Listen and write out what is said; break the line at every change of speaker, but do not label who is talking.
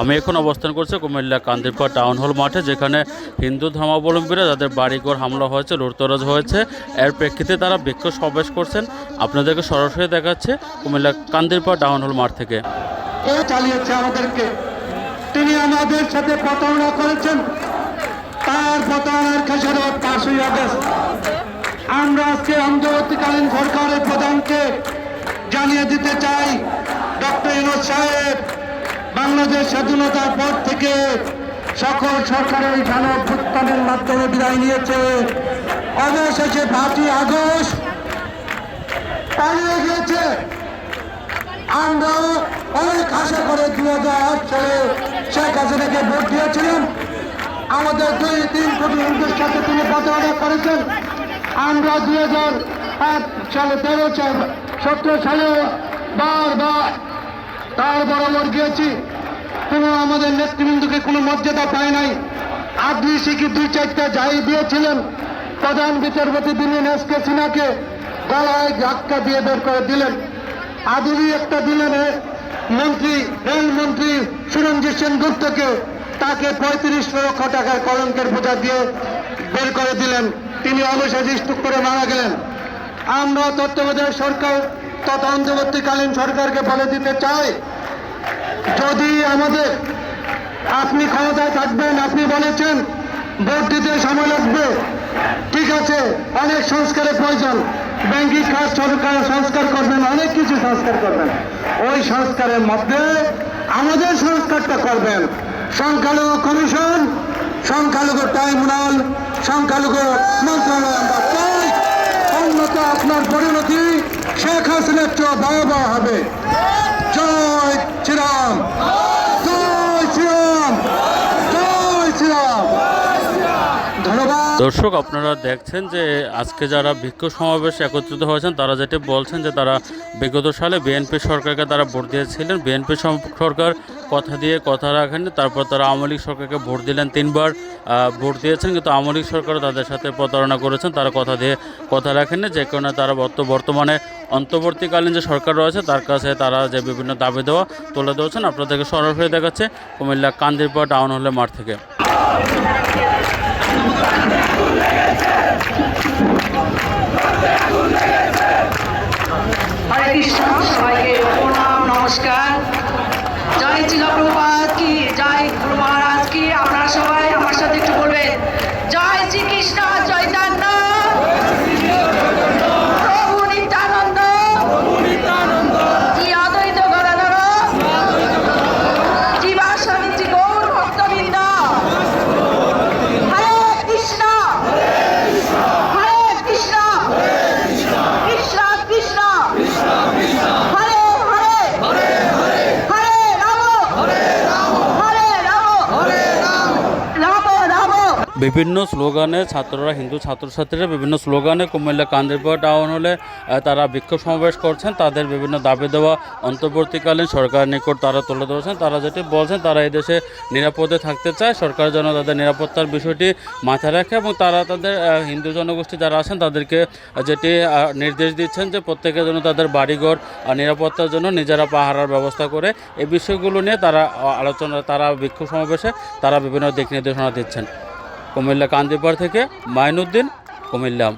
আমি এখন অবস্থান করছি কুমিল্লা কান্দিরপাড় টাউন হল মাঠে, যেখানে হিন্দু ধর্মাবলম্বীরা যাদের বাড়িঘর হামলা হয়েছে, লুটতরাজ হয়েছে, এর প্রেক্ষিতে তারা বিক্ষোভ সমাবেশ করছেন। আপনাদেরকে সরাসরি দেখাচ্ছে কুমিল্লা কান্দিরপাড় টাউন হল মাঠ থেকে।
চালিয়েছে আমাদেরকে, তিনি আমাদের সাথে প্রতারণা করেছেন। তার প্রতারণার খেসারত 5ই আগস্ট আমরা আজকে অন্তর্বর্তীকালীন সরকারের প্রধানকে জানিয়ে দিতে চাই, ডক্টর ইউনূস সাহেব বাংলাদেশ স্বাধীনতার পর থেকে সকল সরকারের গণঅভ্যুত্থানের মাধ্যমে বিদায় নিয়েছে। অবশেষে 5ই আগস্ট পালিয়ে গিয়েছে। আমরা অনেক আশা করে 2008 সালে শেখ হাসিনাকে ভোট দিয়েছিলাম। আমাদের 2-3 কোটি হিন্দুর সাথে তিনি প্রতারণা করেছেন। আমরা 2008 সালে 17 সালে বারবার তার বরাবর গিয়েছি, কোনো আমাদের নেতৃবৃন্দকে কোনো মর্যাদা পায় নাই। আপনি শিখি 2-4টা যাই দিয়েছিলেন। প্রধান বিচারপতি দিলেন এসকে সিনহাকে, গলায় ধাক্কা দিয়ে বের করে দিলেন। আদুরি একটা দিলেন মন্ত্রী, রেলমন্ত্রী সুরঞ্জিত সেনগুপ্তকে, তাকে 35 লক্ষ টাকার কলঙ্কের বোঝা দিয়ে বের করে দিলেন। তিনি অবশেষে স্ট্রোক করে মারা গেলেন। আমরা তত্ত্বাবধায়ক সরকার তথা অন্তর্বর্তীকালীন সরকারকে বলে দিতে চাই, যদি আমাদের আপনি ক্ষমতায় থাকবেন, আপনি বলেছেন ভোট দিতে সময় লাগবে, ঠিক আছে, অনেক সংস্কারের প্রয়োজন, ব্যাংকিং খাত সরকার সংস্কার করবেন, অনেক কিছু সংস্কার করবেন, ওই সংস্কারের মধ্যে আমাদের সংস্কারটা করবেন। সংখ্যালঘু কমিশন, সংখ্যালঘু ট্রাইব্যুনাল, সংখ্যালঘু মন্ত্রণালয় আমরা চাই। অন্যথা আপনার পরিণতি শেখ হাসিনার চেয়ে ভয়াবহ হবে। জয় শ্রীরাম, জয় শ্রীরাম, জয় শ্রীরাম। ধন্যবাদ।
দর্শক, আপনারা দেখছেন যে আজকে যারা বিক্ষোভ সমাবেশে একত্রিত হয়েছেন তারা যেটি বলছেন যে তারা বিগত সালে বিএনপি সরকারকে তারা ভোট দিয়েছিলেন, বিএনপি সরকার কথা দিয়ে কথা রাখেননি, তারপর তারা আওয়ামী লীগ সরকারকে ভোট দিলেন, 3বার ভোট দিয়েছেন, কিন্তু আওয়ামী লীগ সরকারও তাদের সাথে প্রতারণা করেছেন, তারা কথা দিয়ে কথা রাখেননি, যে কারণে তারা বর্তমানে অন্তর্বর্তীকালীন যে সরকার রয়েছে তার কাছে তারা যে বিভিন্ন দাবি দেওয়া তুলে ধরেছেন। আপনাদেরকে সরাসরি দেখাচ্ছে কুমিল্লা কান্দিরপাড় টাউন হলের মাঠ থেকে।
হরে কৃষ্ণ, সবাইকে প্রণাম, নমস্কার। জয় শ্রীলা প্রভুপাদ কি, জয় গুরু মহারাজ কি। আপনারা সবাই আমার সাথে একটু বলবেন, জয় শ্রীকৃষ্ণ চৈতন্য প্রভু নিত্যানন্দ শ্রী অদ্বৈত গদাধর জীবাস্বামী শ্রী গৌর ভক্তবৃন্দ। হরে কৃষ্ণ, হরে কৃষ্ণ, কৃষ্ণ কৃষ্ণ, হরে হরে, হরে রাম, হরে রাম, রাম রাম।
বিভিন্ন স্লোগানে ছাত্ররা, হিন্দু ছাত্রছাত্রীরা বিভিন্ন স্লোগানে কুমিল্লা কান্দিরপাড় টাউন হলে তারা বিক্ষোভ সমাবেশ করছেন, তাদের বিভিন্ন দাবি দেওয়া অন্তর্বর্তীকালীন সরকারের নিকট তারা তুলে ধরেছেন। তারা যেটি বলছেন, তারা এই দেশে নিরাপদে থাকতে চায়, সরকার যেন তাদের নিরাপত্তার বিষয়টি মাথায় রাখে, এবং তারা তাদের হিন্দু জনগোষ্ঠী যারা আছেন তাদেরকে যেটি নির্দেশ দিচ্ছেন যে প্রত্যেকের জন্য তাদের বাড়িঘর নিরাপত্তার জন্য নিজেরা পাহারার ব্যবস্থা করে, এই বিষয়গুলো নিয়ে তারা তারা বিক্ষোভ সমাবেশে তারা বিভিন্ন দিক নির্দেশনা দিচ্ছেন। কুমিল্লা কান্দিরপাড় থেকে মাইনুদ্দিন, কুমিল্লা।